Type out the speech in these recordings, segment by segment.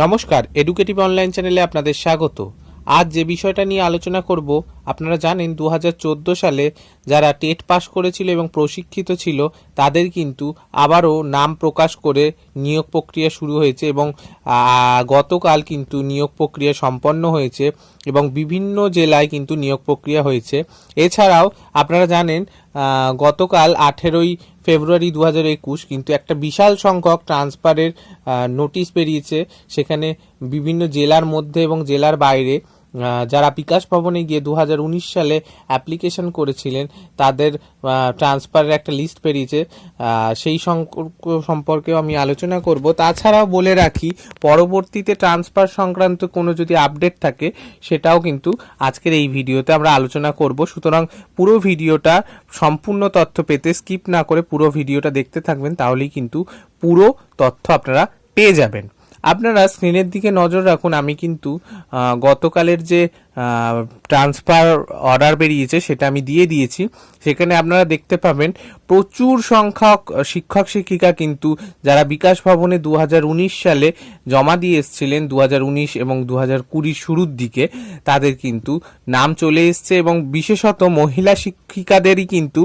নমস্কার, educative online চ্যানেলে আপনাদের স্বাগত। আজ যে বিষয়টা নিয়ে আলোচনা করব, আপনারা জানেন 2014 সালে যারা টেট পাস করেছিল এবং প্রশিক্ষিত ছিল তাদের কিন্তু আবারও নাম প্রকাশ করে নিয়োগ প্রক্রিয়া শুরু হয়েছে এবং গতকাল কিন্তু নিয়োগ প্রক্রিয়া সম্পন্ন হয়েছে এবং বিভিন্ন জেলায় কিন্তু নিয়োগ প্রক্রিয়া হয়েছে। এছাড়াও আপনারা জানেন গতকাল 18ই ফেব্রুয়ারি 2021 কিন্তু একটা বিশাল সংখ্যক ট্রান্সফারের নোটিশ বেরিয়েছে। সেখানে বিভিন্ন জেলার মধ্যে এবং জেলার বাইরে যারা বিকাশ ভবনে গিয়ে 2019 সালে অ্যাপ্লিকেশন করেছিলেন তাদের ট্রান্সফারের একটা লিস্ট বেরিয়েছে, সেই সম্পর্কেও আমি আলোচনা করব। তাছাড়াও বলে রাখি, পরবর্তীতে ট্রান্সফার সংক্রান্ত কোনো যদি আপডেট থাকে সেটাও কিন্তু আজকের এই ভিডিওতে আমরা আলোচনা করব। সুতরাং পুরো ভিডিওটা সম্পূর্ণ তথ্য পেতে স্কিপ না করে পুরো ভিডিওটা দেখতে থাকবেন, তাহলেই কিন্তু পুরো তথ্য আপনারা পেয়ে যাবেন। আপনারা স্ক্রিনের দিকে নজর রাখুন। আমি কিন্তু গতকালের যে ট্রান্সফার অর্ডার বেরিয়েছে সেটা আমি দিয়ে দিয়েছি। সেখানে আপনারা দেখতে পাবেন প্রচুর সংখ্যক শিক্ষক শিক্ষিকা কিন্তু যারা বিকাশ ভবনে 2019 সালে জমা দিয়ে এসেছিলেন 2019 এবং 2020 শুরুর দিকে, তাদের কিন্তু নাম চলে এসছে এবং বিশেষত মহিলা শিক্ষিকাদেরই কিন্তু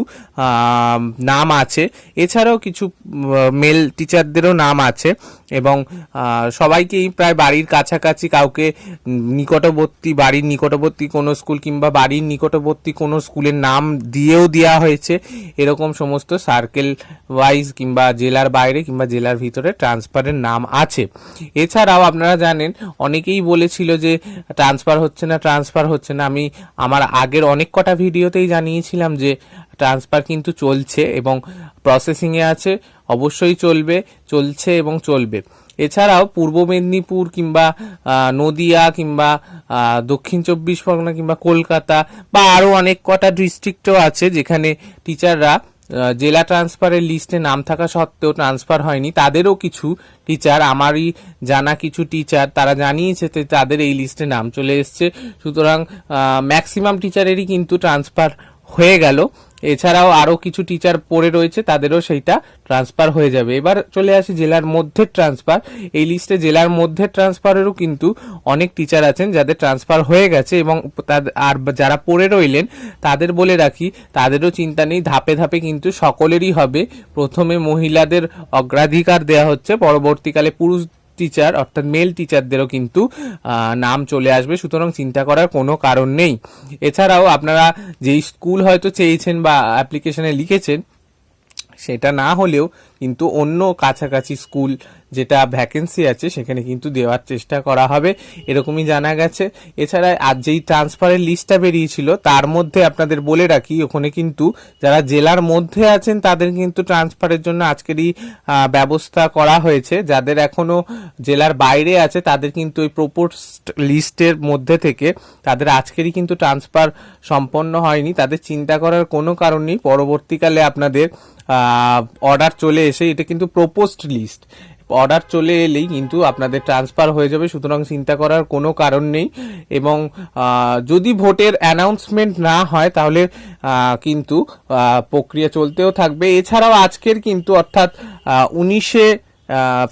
নাম আছে। এছাড়াও কিছু মেল টিচারদেরও নাম আছে এবং সবাইকেই প্রায় বাড়ির কাছাকাছি কাউকে বাড়ির নিকটবর্তী কোনো স্কুল কিংবা বাড়ির নিকটবর্তী কোনো স্কুলের নাম দিয়েও দেওয়া হয়েছে। এরকম সমস্ত সার্কেল ওয়াইজ কিংবা জেলার বাইরে কিংবা জেলার ভিতরে ট্রান্সফারের নাম আছে। এছাড়াও আপনারা জানেন অনেকেই বলেছিল যে ট্রান্সফার হচ্ছে না। আমি আমার আগের অনেক কটা ভিডিওতেই জানিয়েছিলাম যে ট্রান্সফার কিন্তু চলছে এবং প্রসেসিংয়ে আছে, অবশ্যই চলছে এবং চলবে। এছাড়াও পূর্ব মেদিনীপুর কিংবা নদিয়া কিংবা দক্ষিণ 24 পরগনা কিংবা কলকাতা বা আরও অনেক কটা ডিস্ট্রিক্টও আছে যেখানে টিচাররা জেলা ট্রান্সফারের লিস্টে নাম থাকা সত্ত্বেও ট্রান্সফার হয়নি। তাদেরও কিছু টিচার, আমারই জানা কিছু টিচার, তারা জানিয়েছে যে তাদের এই লিস্টে নাম চলে এসছে। সুতরাং ম্যাক্সিমাম টিচারেরই কিন্তু ট্রান্সফার হয়ে গেল। এছাড়াও আরও কিছু টিচার পড়ে রয়েছে, তাদেরও সেইটা ট্রান্সফার হয়ে যাবে। এবার চলে আসি জেলার মধ্যে ট্রান্সফার। এই লিস্টে জেলার মধ্যে ট্রান্সফারেরও কিন্তু অনেক টিচার আছেন যাদের ট্রান্সফার হয়ে গেছে এবং আর যারা পড়ে রইলেন তাদের বলে রাখি, তাদেরও চিন্তা নেই, ধাপে ধাপে কিন্তু সকলেরই হবে। প্রথমে মহিলাদের অগ্রাধিকার দেওয়া হচ্ছে, পরবর্তীকালে পুরুষ টিচার অর্থাৎ মেল টিচারদেরও কিন্তু নাম চলে আসবে। সুতরাং চিন্তা করার কোনো কারণ নেই। এছাড়াও আপনারা যেই স্কুল হয়তো চেয়েছেন বা অ্যাপ্লিকেশনে লিখেছেন সেটা না হলেও কিন্তু অন্য কাছাকাছি স্কুল যেটা ভ্যাকেন্সি আছে সেখানে কিন্তু দেওয়ার চেষ্টা করা হবে, এরকমই জানা গেছে। এছাড়া আজ যেই ট্রান্সফারের লিস্টটা বেরিয়েছিল তার মধ্যে আপনাদের বলে রাখি, ওখানে কিন্তু যারা জেলার মধ্যে আছেন তাদের কিন্তু ট্রান্সফারের জন্য আজকেরই ব্যবস্থা করা হয়েছে। যাদের এখনো জেলার বাইরে আছে তাদের কিন্তু ওই প্রপোজড লিস্টের মধ্যে থেকে তাদের আজকেরই কিন্তু ট্রান্সফার সম্পন্ন হয়নি। তাদের চিন্তা করার কোনো কারণ নেই, পরবর্তীকালে আপনাদের অর্ডার চলে এসে, এটা কিন্তু প্রপোজড লিস্ট, অর্ডার চলে এলেই কিন্তু আপনাদের ট্রান্সফার হয়ে যাবে। সুতরাং চিন্তা করার কোনো কারণ নেই। এবং যদি ভোটের অ্যানাউন্সমেন্ট না হয় তাহলে কিন্তু প্রক্রিয়া চলতেও থাকবে। এছাড়াও আজকের কিন্তু অর্থাৎ 19শে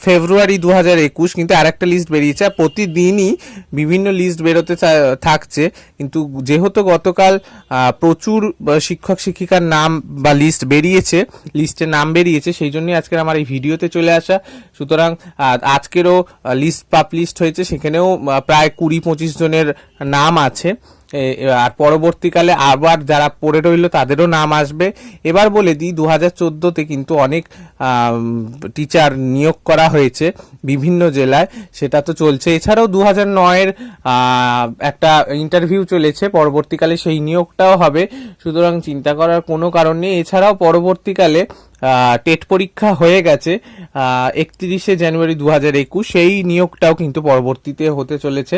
ফেব্রুয়ারি 2021 কিন্তু আরেকটা লিস্ট বেরিয়েছে। প্রতিদিনই বিভিন্ন লিস্ট বেরোতে থাকছে, কিন্তু যেহেতু গতকাল প্রচুর শিক্ষক শিক্ষিকার নাম বা লিস্টের নাম বেরিয়েছে, সেই জন্যই আজকের আমার এই ভিডিওতে চলে আসা। সুতরাং আজকেরও লিস্ট পাবলিশড হয়েছে, সেখানেও প্রায় 20-25 জনের নাম আছে। আর পরবর্তীকালে আবার যারা পড়ে রইল তাদেরও নাম আসবে। এবার বলে দিই, 2014তে কিন্তু অনেক টিচার নিয়োগ করা হয়েছে বিভিন্ন জেলায়, সেটা তো চলছে। এছাড়াও 2009-এর একটা ইন্টারভিউ চলেছে, পরবর্তীকালে সেই নিয়োগটাও হবে। সুতরাং চিন্তা করার কোনো কারণ নেই। এছাড়াও পরবর্তীকালে টেট পরীক্ষা হয়ে গেছে 31শে জানুয়ারি 2021, সেই নিয়োগটাও কিন্তু পরবর্তীতে হতে চলেছে।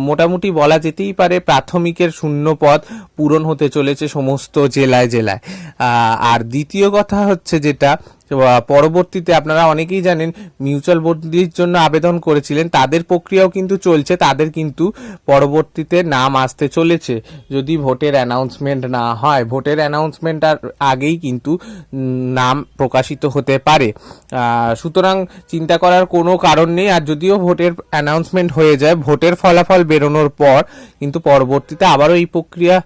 মোটামুটি বলা যেতেই পারে প্রাথমিকের শূন্য পদ পূরণ হতে চলেছে সমস্ত জেলায়। আর দ্বিতীয় কথা হচ্ছে যেটা, পরবর্তীতে আপনারা অনেকেই জানেন মিউচুয়াল বদলির জন্য আবেদন করেছিলেন, তাদের প্রক্রিয়াও কিন্তু চলছে, তাদের কিন্তু পরবর্তীতে নাম আসতে চলেছে। যদি ভোটের অ্যানাউন্সমেন্ট না হয়, ভোটের অ্যানাউন্সমেন্ট আগেই কিন্তু নাম প্রকাশিত হতে পারে। সুতরাং চিন্তা করার কোনো কারণ নেই। আর যদিও ভোটের অ্যানাউন্সমেন্ট হয়ে যায়, ভোটের ফলাফল বেরোনোর পর কিন্তু পরবর্তীতে আবারও এই প্রক্রিয়া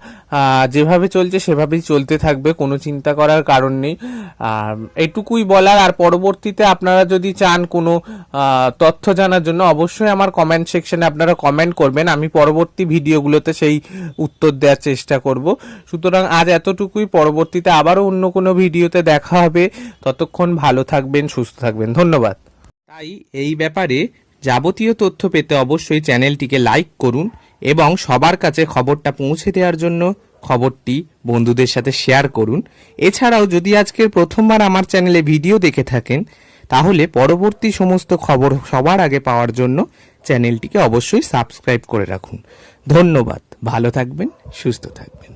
যেভাবে চলছে সেভাবেই চলতে থাকবে, কোনো চিন্তা করার কারণ নেই। এটুকুই বলার। আর পরবর্তীতে আপনারা যদি চান কোনো তথ্য জানার জন্য অবশ্যই আমার কমেন্ট সেকশনে আপনারা কমেন্ট করবেন, আমি পরবর্তী ভিডিওগুলোতে সেই উত্তর দেওয়ার চেষ্টা করব। সুতরাং আজ এতটুকুই, পরবর্তীতে আবারও অন্য কোনো ভিডিওতে দেখা হবে। ততক্ষণ ভালো থাকবেন, সুস্থ থাকবেন, ধন্যবাদ। তাই এই ব্যাপারে যাবতীয় তথ্য পেতে অবশ্যই চ্যানেলটিকে লাইক করুন এবং সবার কাছে খবরটা পৌঁছে দেওয়ার জন্য খবরটি বন্ধুদের সাথে শেয়ার করুন। এছাড়াও যদি আজকের প্রথমবার আমার চ্যানেলে ভিডিও দেখে থাকেন, তাহলে পরবর্তী সমস্ত খবর সবার আগে পাওয়ার জন্য চ্যানেলটিকে অবশ্যই সাবস্ক্রাইব করে রাখুন। ধন্যবাদ, ভালো থাকবেন, সুস্থ থাকবেন।